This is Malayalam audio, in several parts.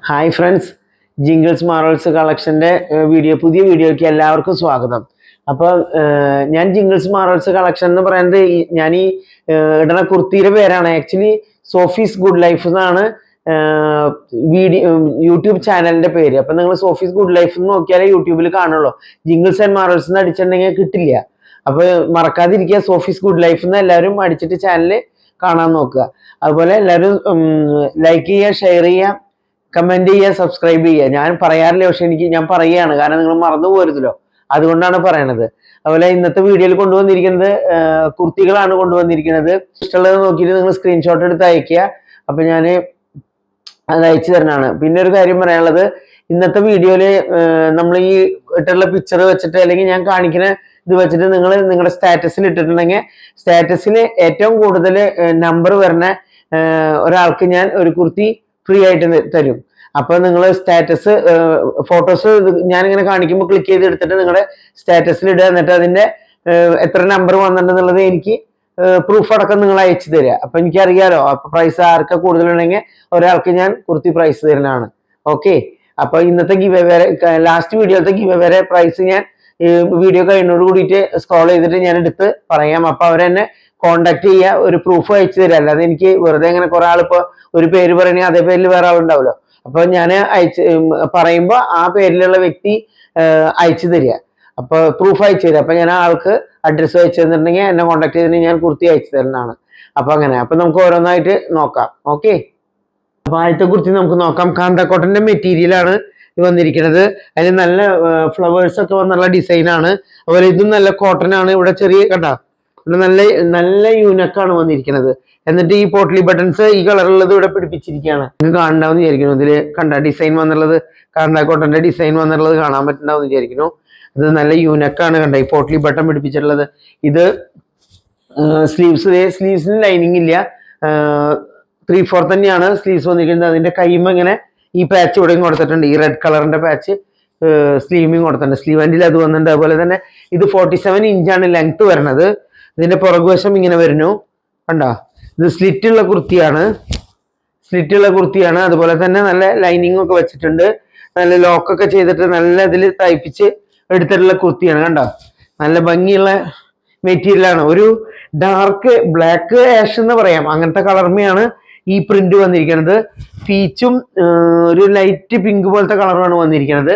ഹായ് ഫ്രണ്ട്സ്, ജിംഗിൾസ് മാറൽസ് കളക്ഷൻ്റെ പുതിയ വീഡിയോയ്ക്ക് എല്ലാവർക്കും സ്വാഗതം. അപ്പോൾ ഞാൻ ജിംഗിൾസ് മാറൽസ് കളക്ഷൻ എന്ന് പറയുന്നത് ഞാൻ ഈ ഇടുന്ന കുർത്തിയുടെ പേരാണ്. ആക്ച്വലി സോഫീസ് ഗുഡ് ലൈഫ് എന്നാണ് യൂട്യൂബ് ചാനലിന്റെ പേര്. അപ്പം നിങ്ങൾ സോഫീസ് ഗുഡ് ലൈഫ് എന്ന് നോക്കിയാലേ യൂട്യൂബിൽ കാണുള്ളൂ. ജിംഗിൾസ് ആൻഡ് മാറൽസ് എന്ന് അടിച്ചിട്ടുണ്ടെങ്കിൽ കിട്ടില്ല. അപ്പോൾ മറക്കാതിരിക്കുക, സോഫീസ് ഗുഡ് ലൈഫ് എന്ന് എല്ലാവരും അടിച്ചിട്ട് ചാനൽ കാണാൻ നോക്കുക. അതുപോലെ എല്ലാവരും ലൈക്ക് ചെയ്യുക, ഷെയർ ചെയ്യുക, കമന്റ് ചെയ്യുക, സബ്സ്ക്രൈബ് ചെയ്യുക. ഞാൻ പറയാറില്ല, പക്ഷെ ഞാൻ പറയുകയാണ്, കാരണം നിങ്ങൾ മറന്നു പോരുതല്ലോ, അതുകൊണ്ടാണ് പറയണത്. അതുപോലെ ഇന്നത്തെ വീഡിയോയിൽ കൊണ്ടുവന്നിരിക്കുന്നത് കുർത്തികളാണ് കൊണ്ടുവന്നിരിക്കുന്നത്. ഇഷ്ടമുള്ളത് നോക്കിയിട്ട് നിങ്ങൾ സ്ക്രീൻഷോട്ട് എടുത്ത് അയക്കുക. അപ്പൊ ഞാൻ അത് അയച്ചു തരണതാണ്. പിന്നെ ഒരു കാര്യം പറയാനുള്ളത്, ഇന്നത്തെ വീഡിയോയില് നമ്മൾ ഈ ഇട്ടുള്ള പിക്ചർ വെച്ചിട്ട് അല്ലെങ്കിൽ ഞാൻ കാണിക്കുന്ന ഇത് വെച്ചിട്ട് നിങ്ങൾ നിങ്ങളുടെ സ്റ്റാറ്റസിൽ ഇട്ടിട്ടുണ്ടെങ്കിൽ സ്റ്റാറ്റസിൽ ഏറ്റവും കൂടുതൽ നമ്പർ വരുന്ന ഒരാൾക്ക് ഞാൻ ഒരു കുർത്തി ഫ്രീ ആയിട്ട് തരും. അപ്പൊ നിങ്ങൾ സ്റ്റാറ്റസ് ഫോട്ടോസ് ഞാനിങ്ങനെ കാണിക്കുമ്പോൾ ക്ലിക്ക് ചെയ്ത് എടുത്തിട്ട് നിങ്ങളുടെ സ്റ്റാറ്റസിൽ ഇടുക. എന്നിട്ട് അതിന്റെ എത്ര നമ്പർ വന്നിട്ടുണ്ടെന്നുള്ളത് എനിക്ക് പ്രൂഫ് അടക്കം നിങ്ങൾ അയച്ചു തരിക. അപ്പൊ എനിക്കറിയാലോ അപ്പൊ പ്രൈസ് ആർക്കാ കൂടുതലുണ്ടെങ്കിൽ ഒരാൾക്ക് ഞാൻ കുർത്തി പ്രൈസ് തരുന്നതാണ്. ഓക്കെ, അപ്പൊ ഇന്നത്തെ ലാസ്റ്റ് വീഡിയോത്തെ ഗിവ് പ്രൈസ് ഞാൻ വീഡിയോ കഴിഞ്ഞോട് കൂടിയിട്ട് സ്ക്രോൾ ചെയ്തിട്ട് ഞാൻ എടുത്ത് പറയാം. അപ്പൊ അവരെന്നെ കോണ്ടാക്ട് ചെയ്യുക, ഒരു പ്രൂഫ് അയച്ചു തരിക. അല്ലാതെ എനിക്ക് വെറുതെ ഇങ്ങനെ കുറെ ആളിപ്പോ ഒരു പേര് പറയണെങ്കിൽ അതേ പേരിൽ വേറെ ആളുണ്ടാവുമല്ലോ. അപ്പൊ ഞാൻ പറയുമ്പോൾ ആ പേരിലുള്ള വ്യക്തി അയച്ചു തരിക, അപ്പൊ പ്രൂഫ് അയച്ചു തരിക. അപ്പൊ ഞാൻ ആൾക്ക് അഡ്രസ്സ് അയച്ചു തന്നിട്ടുണ്ടെങ്കിൽ എന്നെ കോണ്ടാക്ട് ചെയ്തിട്ട് ഞാൻ കുർത്തി അയച്ചു തരുന്നതാണ്. അപ്പൊ അങ്ങനെ അപ്പൊ നമുക്ക് ഓരോന്നായിട്ട് നോക്കാം. ഓക്കെ, അപ്പൊ ആദ്യത്തെ കുർത്തി നമുക്ക് നോക്കാം. കാന്തക്കോട്ടന്റെ മെറ്റീരിയലാണ് വന്നിരിക്കുന്നത്. അതിൽ നല്ല ഫ്ലവേഴ്സ് ഒക്കെ വന്നുള്ള ഡിസൈനാണ്. അതുപോലെ ഇതും നല്ല കോട്ടൺ ആണ്. ഇവിടെ ചെറിയ കണ്ട, ഇവിടെ നല്ല നല്ല യൂനക്കാണ് വന്നിരിക്കുന്നത്. എന്നിട്ട് ഈ പോട്ട്ലി ബട്ടൺസ് ഈ കളറുള്ളത് ഇവിടെ പിടിപ്പിച്ചിരിക്കുകയാണ്. നിങ്ങൾക്ക് കാണണ്ടാവും വിചാരിക്കുന്നു. ഇതില് കണ്ട ഡിസൈൻ വന്നുള്ളത്, കാന്താക്കോട്ടന്റെ ഡിസൈൻ വന്നുള്ളത് കാണാൻ പറ്റുന്നുണ്ടാവും വിചാരിക്കുന്നു. ഇത് നല്ല യൂനക്കാണ്. കണ്ട ഈ പോട്ട്ലി ബട്ടൺ പിടിപ്പിച്ചിട്ടുള്ളത്. ഇത് സ്ലീവ്സിന് ലൈനിങ് ഇല്ല, 3/4 തന്നെയാണ് സ്ലീവ്സ് വന്നിരിക്കുന്നത്. അതിന്റെ കൈമ ഇങ്ങനെ ഈ പാച്ച് ഇവിടെയും കൊടുത്തിട്ടുണ്ട്. ഈ റെഡ് കളറിന്റെ പാച്ച് സ്ലീവിങ് കൊടുത്തിട്ടുണ്ട്. സ്ലീവ് ആൻഡിൽ അത് വന്നിട്ടുണ്ട്. അതുപോലെ തന്നെ ഇത് 47 ഇഞ്ചാണ് ലെങ്ത് വരുന്നത്. ഇതിന്റെ പുറകുവശം ഇങ്ങനെ വരുന്നു, കണ്ടോ. ഇത് സ്ലിറ്റുള്ള കുർത്തിയാണ്. അതുപോലെ തന്നെ നല്ല ലൈനിങ് ഒക്കെ വെച്ചിട്ടുണ്ട്. നല്ല ലോക്കൊക്കെ ചെയ്തിട്ട് നല്ല ഇതിൽ തയ്പ്പിച്ച് എടുത്തിട്ടുള്ള കുർത്തിയാണ്. കണ്ടോ, നല്ല ഭംഗിയുള്ള മെറ്റീരിയലാണ്. ഒരു ഡാർക്ക് ബ്ലാക്ക് ആഷ് എന്ന് പറയാം, അങ്ങനത്തെ കളർമയാണ് ഈ പ്രിന്റ് വന്നിരിക്കുന്നത്. പീച്ചും ഒരു ലൈറ്റ് പിങ്ക് പോലത്തെ കളറുമാണ് വന്നിരിക്കുന്നത്.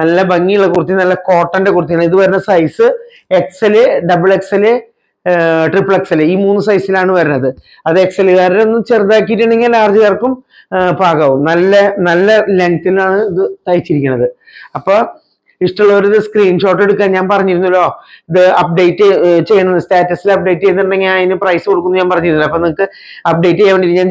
നല്ല ഭംഗിയുള്ള കുർത്തി, നല്ല കോട്ടന്റെ കുർത്തിയാണ്. ഇത് വരുന്ന size XL, double XL, triple XL, ഈ 3 സൈസിലാണ് വരുന്നത്. അത് എക്സലുകാരുടെ ഒന്നും ചെറുതാക്കിയിട്ടുണ്ടെങ്കിൽ ലാർജുകാർക്കും പാകാവും. നല്ല നല്ല ലെങ്ത്തിലാണ് ഇത് തയ്ച്ചിരിക്കുന്നത്. അപ്പൊ ഇഷ്ടമുള്ളവർ ഇത് സ്ക്രീൻഷോട്ട് എടുക്കാൻ ഞാൻ പറഞ്ഞിരുന്നല്ലോ. ഇത് അപ്ഡേറ്റ് ചെയ്യണം, സ്റ്റാറ്റസിൽ അപ്ഡേറ്റ് ചെയ്തിട്ടുണ്ടെങ്കിൽ അതിന് പ്രൈസ് കൊടുക്കുന്നു ഞാൻ പറഞ്ഞിരുന്നു. അപ്പൊ നിങ്ങൾക്ക് അപ്ഡേറ്റ് ചെയ്യാൻ വേണ്ടി ഞാൻ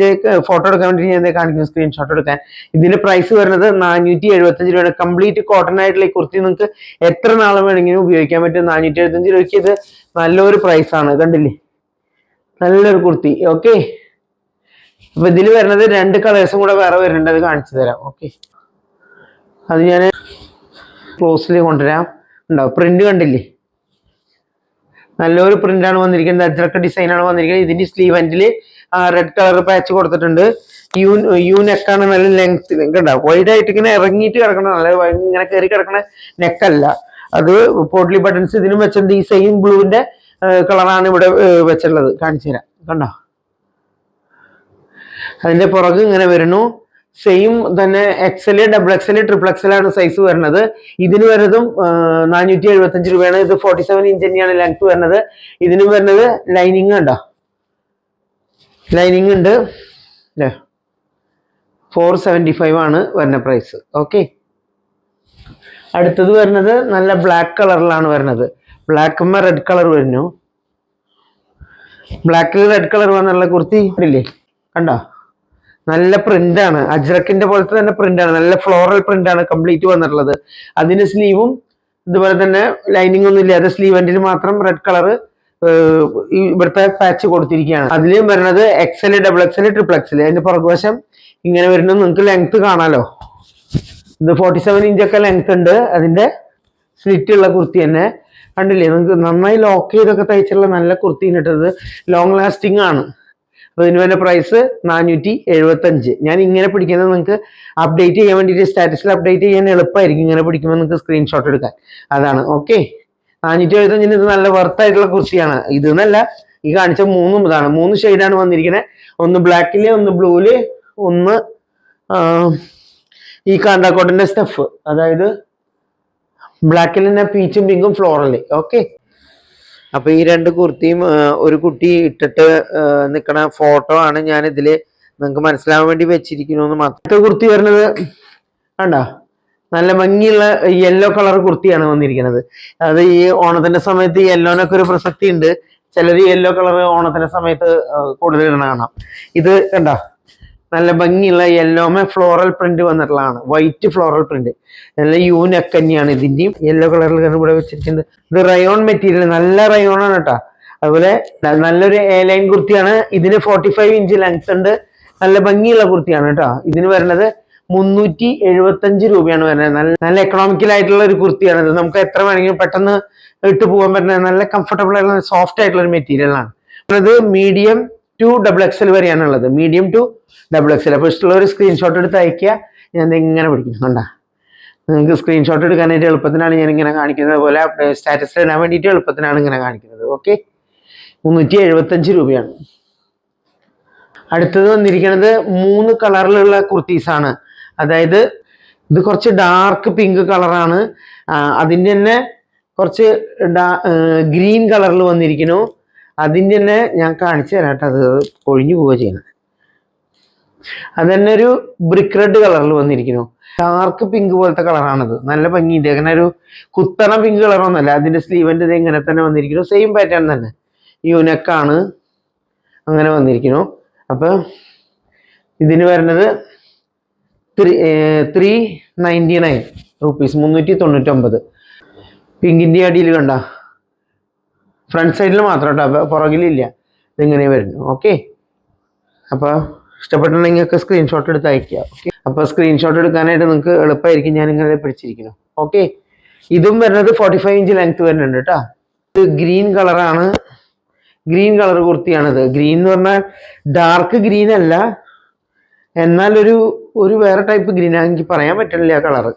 ഫോട്ടോ എടുക്കാൻ വേണ്ടി ഞാൻ കാണിക്കുന്നു, സ്ക്രീൻഷോട്ട് എടുക്കാൻ. ഇതിന്റെ പ്രൈസ് വരുന്നത് 475 രൂപയാണ്. കംപ്ലീറ്റ് കോട്ടൺ ആയിട്ടുള്ള ഈ കുർത്തി നിങ്ങൾക്ക് എത്ര നാളും വേണമെങ്കിലും ഉപയോഗിക്കാൻ പറ്റും. 475 രൂപയ്ക്ക് ഇത് നല്ലൊരു പ്രൈസ് ആണ്. കണ്ടില്ലേ, നല്ലൊരു കുർത്തി. ഓക്കെ, അപ്പൊ ഇതിൽ വരുന്നത് 2 കളേഴ്സും കൂടെ വേറെ വരുന്നുണ്ട്, അത് കാണിച്ചു തരാം. ഓക്കെ, അത് ഞാൻ ക്ലോസിൽ കൊണ്ടുവരാം. ഉണ്ടാവും പ്രിന്റ് കണ്ടില്ലേ, നല്ലൊരു പ്രിന്റാണ് വന്നിരിക്കുന്നത്. അജ്രക്ക ഡിസൈനാണ് വന്നിരിക്കുന്നത്. ഇതിന്റെ സ്ലീവ് എൻഡിൽ റെഡ് കളർ പാച്ച് കൊടുത്തിട്ടുണ്ട്. യു നെക്കാണ്, നല്ല ലെങ്ത് ഉണ്ടാവും. വൈഡ് ആയിട്ട് ഇങ്ങനെ ഇറങ്ങിയിട്ട് കിടക്കണം, നല്ല ഇങ്ങനെ കയറി കിടക്കണ നെക്കല്ല. അത് പോട്ട്ലി ബട്ടൺസ് ഇതിനും വെച്ചിട്ടുണ്ട്. ഈ സെയിം ബ്ലൂവിന്റെ കളറാണ് ഇവിടെ വെച്ചിട്ടുള്ളത്, കാണിച്ചു തരാം. കണ്ടോ, അതിന്റെ പുറകെ ഇങ്ങനെ വരുന്നു. സെയിം തന്നെ XL, double XL, triple XL ആണ് സൈസ് വരുന്നത്. ഇതിന് വരുന്നതും 475 രൂപയാണ്. ഇത് 47 ഇഞ്ച് തന്നെയാണ് ലെങ്ത് വരുന്നത്. ഇതിനും വരുന്നത് ലൈനിങ് ഉണ്ടോ, ലൈനിങ് ഉണ്ട് അല്ലേ. 475 ആണ് വരുന്ന പ്രൈസ്. ഓക്കെ, അടുത്തത് വരുന്നത് നല്ല ബ്ലാക്ക് കളറിലാണ് വരുന്നത്. ബ്ലാക്ക് റെഡ് കളർ വരുന്നു. ബ്ലാക്കിൽ റെഡ് കളർ വന്നുള്ള കുർത്തി ഇല്ലേ, കണ്ടോ, നല്ല പ്രിന്റ് ആണ്. അജ്രക്കിന്റെ പോലത്തെ തന്നെ പ്രിന്റ് ആണ്. നല്ല ഫ്ലോറൽ പ്രിന്റ് ആണ് കംപ്ലീറ്റ് വന്നിട്ടുള്ളത്. അതിന് സ്ലീവും ഇതുപോലെ തന്നെ ലൈനിങ് ഒന്നും ഇല്ലാതെ സ്ലീവ് എൻഡിൽ മാത്രം റെഡ് കളർ ഇവിടുത്തെ പാച്ച് കൊടുത്തിരിക്കുകയാണ്. അതിലും വരുന്നത് XL, double XL, triple XL. അതിന്റെ പുറകുവശം ഇങ്ങനെ വരുന്നു. നിങ്ങൾക്ക് ലെങ്ത് കാണാലോ. ഇത് 47 ഇഞ്ചൊക്കെ ലെങ്ത് ഉണ്ട്. അതിന്റെ സ്ലിറ്റ് ഉള്ള കുർത്തി തന്നെ കണ്ടില്ലേ, നിങ്ങൾക്ക് നന്നായി ലോക്ക് ചെയ്തൊക്കെ തയ്ച്ചുള്ള നല്ല കുർത്തി ഇട്ടത്. ലോങ് ലാസ്റ്റിംഗ് ആണ്. അപ്പൊ ഇതിന് വരുന്ന പ്രൈസ് 475. ഞാൻ ഇങ്ങനെ പിടിക്കുന്നത് നിങ്ങൾക്ക് അപ്ഡേറ്റ് ചെയ്യാൻ വേണ്ടിയിട്ട് സ്റ്റാറ്റസിൽ അപ്ഡേറ്റ് ചെയ്യാൻ എളുപ്പമായിരിക്കും. ഇങ്ങനെ പിടിക്കുമ്പോൾ നിങ്ങൾക്ക് സ്ക്രീൻഷോട്ട് എടുക്കാൻ. അതാണ്. ഓക്കെ, 475 ഇത് നല്ല വർത്ത് ആയിട്ടുള്ള കുർത്തിയാണ്. ഇതെന്നല്ല, ഈ കാണിച്ച മൂന്നും ഇതാണ്. 3 ഷെയ്ഡാണ് വന്നിരിക്കുന്നത്. ഒന്ന് ബ്ലാക്കില്, ഒന്ന് ബ്ലൂല്, ഒന്ന് ഈ കാണ്ടാക്കോട്ടിന്റെ സ്റ്റഫ്, അതായത് ബ്ലാക്കിൽ തന്നെ പീച്ചും പിങ്കും ഫ്ലോറല്. ഓക്കെ, അപ്പൊ ഈ 2 കുർത്തിയും ഒരു കുട്ടി ഇട്ടിട്ട് നിൽക്കണ ഫോട്ടോ ആണ് ഞാൻ ഇതില് നിങ്ങൾക്ക് മനസ്സിലാവാൻ വേണ്ടി വെച്ചിരിക്കുന്നു മാത്രം. അടുത്ത കുർത്തി വരുന്നത് കണ്ടോ, നല്ല ഭംഗിയുള്ള യെല്ലോ കളർ കുർത്തിയാണ് വന്നിരിക്കുന്നത്. അത് ഈ ഓണത്തിന്റെ സമയത്ത് യെല്ലോനൊക്കെ ഒരു പ്രസക്തി ഉണ്ട്. ചിലർ യെല്ലോ കളർ ഓണത്തിന്റെ സമയത്ത് കൂടുതൽ ഇടണ കാണാം. ഇത് കണ്ടോ, നല്ല ഭംഗിയുള്ള യെല്ലോമേ ഫ്ലോറൽ പ്രിന്റ് വന്നിട്ടുള്ളതാണ്. വൈറ്റ് ഫ്ലോറൽ പ്രിന്റ്, നല്ല യൂനെക്ക് തന്നെയാണ്. ഇതിന്റെയും യെല്ലോ കളറിൽ ഇവിടെ വെച്ചിരിക്കുന്നത്. ഇത് റയോൺ മെറ്റീരിയൽ, നല്ല റയോൺ ആണ് കേട്ടോ. അതുപോലെ നല്ലൊരു എ ലൈൻ കുർത്തിയാണ്. ഇതിന് 45 ഇഞ്ച് ലെങ്ത് ഉണ്ട്. നല്ല ഭംഗിയുള്ള കുർത്തിയാണ് കേട്ടോ. ഇതിന് വരുന്നത് 375 രൂപയാണ് വരുന്നത്. നല്ല എക്കണോമിക്കൽ ആയിട്ടുള്ള ഒരു കുർത്തിയാണ് ഇത്. നമുക്ക് എത്ര വേണമെങ്കിലും പെട്ടെന്ന് ഇട്ട് പോകാൻ പറ്റുന്ന നല്ല കംഫർട്ടബിൾ ആയിട്ടുള്ള സോഫ്റ്റ് ആയിട്ടുള്ള ഒരു മെറ്റീരിയൽ ആണ്. അത് മീഡിയം ടു XXL വരെയാണുള്ളത്. Medium to XXL. അപ്പൊ ഇഷ്ടമുള്ള ഒരു സ്ക്രീൻഷോട്ട് എടുത്ത് അയക്കുക. ഞാൻ ഇങ്ങനെ പിടിക്കുന്നു കണ്ട. നിങ്ങൾക്ക് സ്ക്രീൻഷോട്ട് എടുക്കാനായിട്ട് എളുപ്പത്തിനാണ് ഞാൻ ഇങ്ങനെ കാണിക്കുന്നത്. അതുപോലെ സ്റ്റാറ്റസിൽ ഇടാൻ വേണ്ടിയിട്ട് എളുപ്പത്തിനാണ് ഇങ്ങനെ കാണിക്കുന്നത്. ഓക്കെ, 375 രൂപയാണ്. അടുത്തത് വന്നിരിക്കുന്നത് 3 കളറിലുള്ള കുർത്തീസാണ്. അതായത് ഇത് കുറച്ച് ഡാർക്ക് പിങ്ക് കളറാണ്. അതിൻ്റെ തന്നെ കുറച്ച് ഗ്രീൻ കളറിൽ വന്നിരിക്കുന്നു. അതിൻ്റെ തന്നെ ഞാൻ കാണിച്ചു തരാം കേട്ടോ. അത് ഒഴിഞ്ഞു പോവുക ചെയ്യുന്നത്. അത് തന്നെ ഒരു ബ്രിക്ക് റെഡ് കളറിൽ വന്നിരിക്കുന്നു. ഡാർക്ക് പിങ്ക് പോലത്തെ കളറാണത്. നല്ല ഭംഗിയുണ്ട്. അങ്ങനെ ഒരു കുത്തണ പിങ്ക് കളറൊന്നുമല്ല. അതിന്റെ സ്ലീവിന്റെ ഇത് ഇങ്ങനെ തന്നെ വന്നിരിക്കുന്നു. സെയിം പാറ്റേൺ തന്നെ, യൂനെക്കാണ് അങ്ങനെ വന്നിരിക്കുന്നു. അപ്പൊ ഇതിന് വരുന്നത് 399 റുപ്പീസ്, 399. പിങ്കിന്റെ അടിയിൽ കണ്ട, ഫ്രണ്ട് സൈഡിൽ മാത്രം കേട്ടോ, പുറകിലില്ല. ഇതിങ്ങനെ വരുന്നു. ഓക്കെ, അപ്പൊ ഇഷ്ടപ്പെട്ടുണ്ടെങ്കിൽ ഒക്കെ സ്ക്രീൻഷോട്ട് എടുത്ത് അയക്കുക. ഓക്കെ, അപ്പൊ സ്ക്രീൻഷോട്ട് എടുക്കാനായിട്ട് നിങ്ങൾക്ക് എളുപ്പമായിരിക്കും. ഞാൻ ഇങ്ങനെ പിടിച്ചിരിക്കുന്നു. ഓക്കെ, ഇതും വരുന്നത് 45 ഇഞ്ച് ലെങ്ത് വരുന്നുണ്ട് കേട്ടോ. ഇത് ഗ്രീൻ കളറാണ്. Green colour കുർത്തിയാണിത്. ഗ്രീൻ എന്ന് പറഞ്ഞാൽ ഡാർക്ക് ഗ്രീൻ അല്ല, എന്നാൽ ഒരു വേറെ ടൈപ്പ് ഗ്രീൻ ആണ്. എനിക്ക് പറയാൻ പറ്റില്ല ആ കളറ്.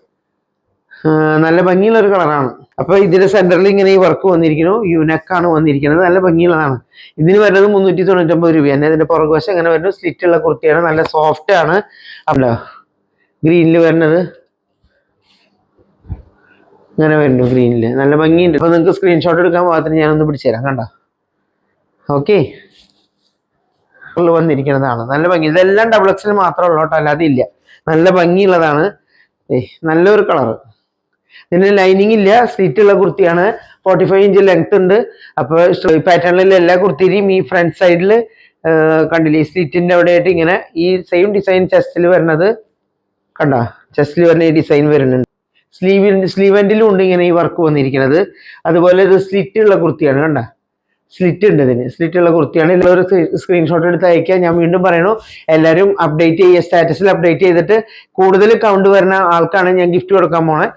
നല്ല ഭംഗിയുള്ള ഒരു കളറാണ്. അപ്പൊ ഇതിന്റെ സെന്ററിൽ ഇങ്ങനെ ഈ വർക്ക് വന്നിരിക്കുന്നു. യൂനെക്കാണ് വന്നിരിക്കുന്നത്. നല്ല ഭംഗിയുള്ളതാണ്. ഇതിന് വരുന്നത് 399 രൂപയാണ്. ഇതിന്റെ പുറകുവശം ഇങ്ങനെ വരുന്നത് സ്ലിറ്റ് ഉള്ള കുർത്തിയാണ്. നല്ല സോഫ്റ്റ് ആണ്. അല്ല, ഗ്രീനിൽ വരുന്നത് ഇങ്ങനെ വരുന്നു. ഗ്രീനിൽ നല്ല ഭംഗിയുണ്ട്. അപ്പൊ നിങ്ങൾക്ക് സ്ക്രീൻഷോട്ട് എടുക്കാൻ പാകത്തിന് ഞാനൊന്ന് പിടിച്ചു തരാം. കണ്ട, ഓക്കെ, വന്നിരിക്കുന്നതാണ്. നല്ല ഭംഗി. ഇതെല്ലാം XXL മാത്രമേ ഉള്ളൂ കേട്ടോ, അല്ലാതെ ഇല്ല. നല്ല ഭംഗിയുള്ളതാണ്. നല്ലൊരു കളറ്. ഇതിന് ലൈനിങ് ഇല്ല, സ്ലിറ്റ് ഉള്ള കുർത്തിയാണ്. 45 ഇഞ്ച് ലെങ്ത് ഉണ്ട്. അപ്പൊ പാറ്റേണിലെ എല്ലാ കുർത്തിയും ഈ ഫ്രണ്ട് സൈഡിൽ കണ്ടില്ലേ, ഈ സ്ലിറ്റിന്റെ അവിടെ ആയിട്ട് ഇങ്ങനെ ഈ സെയിം ഡിസൈൻ ചെസ്റ്റിൽ വരുന്നത് കണ്ട. ചെസ്റ്റിൽ വരുന്ന ഈ ഡിസൈൻ വരുന്നുണ്ട്. സ്ലീവ് എൻഡിലും ഉണ്ട് ഇങ്ങനെ ഈ വർക്ക് വന്നിരിക്കുന്നത്. അതുപോലെ ഇത് സ്ലിറ്റ് ഉള്ള കുർത്തിയാണ്. കണ്ട, സ്ലിറ്റ് ഉണ്ട്. ഇതിന് സ്ലിറ്റ് ഉള്ള കുർത്തിയാണ്. ഇതിലൊരു സ്ക്രീൻഷോട്ട് എടുത്ത് അയക്കുക. ഞാൻ വീണ്ടും പറയണു, എല്ലാവരും അപ്ഡേറ്റ് ചെയ്യുക. സ്റ്റാറ്റസിൽ അപ്ഡേറ്റ് ചെയ്തിട്ട് കൂടുതൽ കൗണ്ട് വരുന്ന ആൾക്കാണ് ഞാൻ ഗിഫ്റ്റ് കൊടുക്കാൻ പോണേ.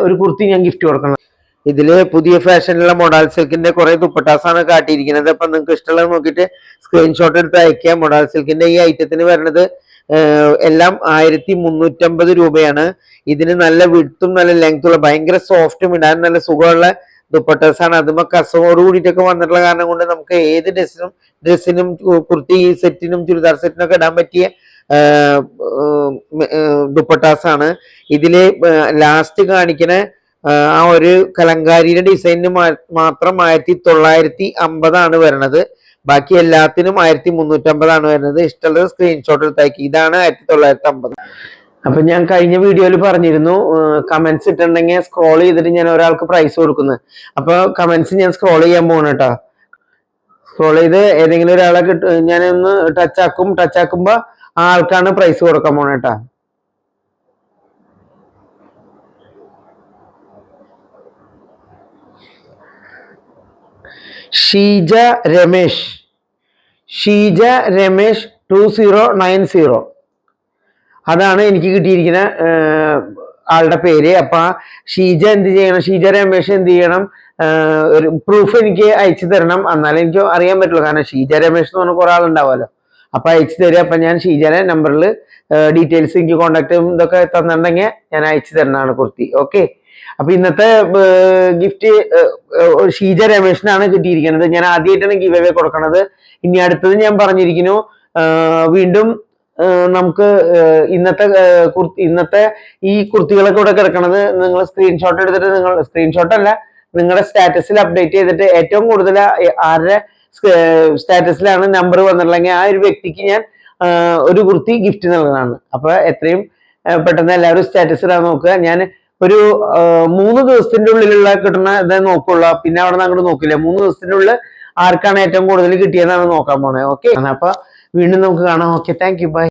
ഒരു കുർത്തി ഞാൻ ഗിഫ്റ്റ് കൊടുക്കണം. ഇതില് പുതിയ ഫാഷനിലുള്ള മൊഡാൾ സിൽക്കിന്റെ കുറെ ദുപ്പട്ടാസാണ് കാട്ടിയിരിക്കുന്നത്. അപ്പൊ നിങ്ങൾക്ക് ഇഷ്ടമുള്ളത് നോക്കിയിട്ട് സ്ക്രീൻഷോട്ട് എടുത്ത് അയക്കുക. മൊഡാൾ സിൽക്കിന്റെ ഈ ഐറ്റത്തിന് വരുന്നത് എല്ലാം 1350 രൂപയാണ്. ഇതിന് നല്ല വിഡ്ത്തും നല്ല ലെങ്ത്തുള്ള ഭയങ്കര സോഫ്റ്റും ഇടാൻ നല്ല സുഖമുള്ള ദുപ്പട്ടാസാണ്. അതുമ്പോ കസവോട് കൂടിയിട്ടൊക്കെ വന്നിട്ടുള്ള കാരണം കൊണ്ട് നമുക്ക് ഏത് ഡ്രസ്സിനും കുർത്തി സെറ്റിനും ചുരിദാർ സെറ്റിനൊക്കെ ഇടാൻ പറ്റിയ ദുപ്പട്ടാസാണ്. ഇതില് ലാസ്റ്റ് കാണിക്കുന്ന ആ ഒരു കലങ്കാരിയുടെ ഡിസൈനിന് മാത്രം 1950 വരുന്നത്. ബാക്കി എല്ലാത്തിനും 1350 വരുന്നത്. ഇഷ്ടമുള്ളത് സ്ക്രീൻഷോട്ട് എടുത്താക്കി. ഇതാണ് 1950. അപ്പൊ ഞാൻ കഴിഞ്ഞ വീഡിയോയിൽ പറഞ്ഞിരുന്നു, കമന്റ്സ് ഇട്ടുണ്ടെങ്കിൽ സ്ക്രോൾ ചെയ്തിട്ട് ഞാൻ ഒരാൾക്ക് പ്രൈസ് കൊടുക്കുന്നത്. അപ്പൊ കമന്റ്സ് ഞാൻ സ്ക്രോൾ ചെയ്യാൻ പോകണം കേട്ടോ. സ്ക്രോൾ ചെയ്ത് ഏതെങ്കിലും ഒരാളെ ഞാനൊന്ന് ടച്ച് ആക്കുമ്പോ ആ ആൾക്കാണ് പ്രൈസ് കൊടുക്കാൻ പോണ കേട്ടോ. ഷീജ രമേശ് 2090, അതാണ് എനിക്ക് കിട്ടിയിരിക്കുന്ന ആളുടെ പേര്. അപ്പൊ ഷീജ എന്ത് ചെയ്യണം, ഷീജ രമേശ് എന്ത് ചെയ്യണം, ഒരു പ്രൂഫ് എനിക്ക് അയച്ചു തരണം. എന്നാലേ എനിക്ക് അറിയാൻ പറ്റുള്ളൂ. കാരണം ഷീജ രമേശ് എന്ന് പറഞ്ഞ കുറെ ആളുണ്ടാവുമല്ലോ. അപ്പൊ അയച്ചു തരിക. അപ്പൊ ഞാൻ ഷീജയുടെ നമ്പറിൽ ഡീറ്റെയിൽസ് എനിക്ക് കോണ്ടാക്ട് ഇതൊക്കെ തന്നിട്ടുണ്ടെങ്കിൽ ഞാൻ അയച്ചു തരുന്നതാണ് കുർത്തി. ഓക്കെ. അപ്പൊ ഇന്നത്തെ ഗിഫ്റ്റ് ഷീജ രമേഷിനാണ് കിട്ടിയിരിക്കുന്നത്. ഞാൻ ആദ്യമായിട്ടാണ് ഗിവ് അവേ കൊടുക്കണത്. ഇനി അടുത്തത് ഞാൻ പറഞ്ഞിരിക്കുന്നു വീണ്ടും നമുക്ക് ഇന്നത്തെ ഈ കുർത്തികളൊക്കെ ഇവിടെ കിടക്കണത് നിങ്ങൾ സ്ക്രീൻഷോട്ട് എടുത്തിട്ട് സ്ക്രീൻഷോട്ട് അല്ല, നിങ്ങളുടെ സ്റ്റാറ്റസിൽ അപ്ഡേറ്റ് ചെയ്തിട്ട് ഏറ്റവും കൂടുതൽ ആരുടെ സ്റ്റാറ്റസിലാണ് നമ്പർ വന്നിട്ടുണ്ടെങ്കിൽ ആ ഒരു വ്യക്തിക്ക് ഞാൻ ഒരു കുർത്തി ഗിഫ്റ്റ് നൽകുന്നതാണ്. അപ്പൊ എത്രയും പെട്ടെന്ന് എല്ലാവരും സ്റ്റാറ്റസ് ഇടാൻ നോക്കുക. ഞാൻ ഒരു 3 ദിവസത്തിന്റെ ഉള്ളിലുള്ള കിട്ടുന്ന ഇത് നോക്കുള്ളൂ, പിന്നെ അവിടെ നിന്ന് അങ്ങോട്ട് നോക്കില്ല. 3 ദിവസത്തിന്റെ ഉള്ളിൽ ആർക്കാണ് ഏറ്റവും കൂടുതൽ കിട്ടിയതെന്നാണ് നോക്കാൻ പോണേ. ഓക്കെ. അപ്പൊ വീണ്ടും നമുക്ക് കാണാം. Okay, thank you, by.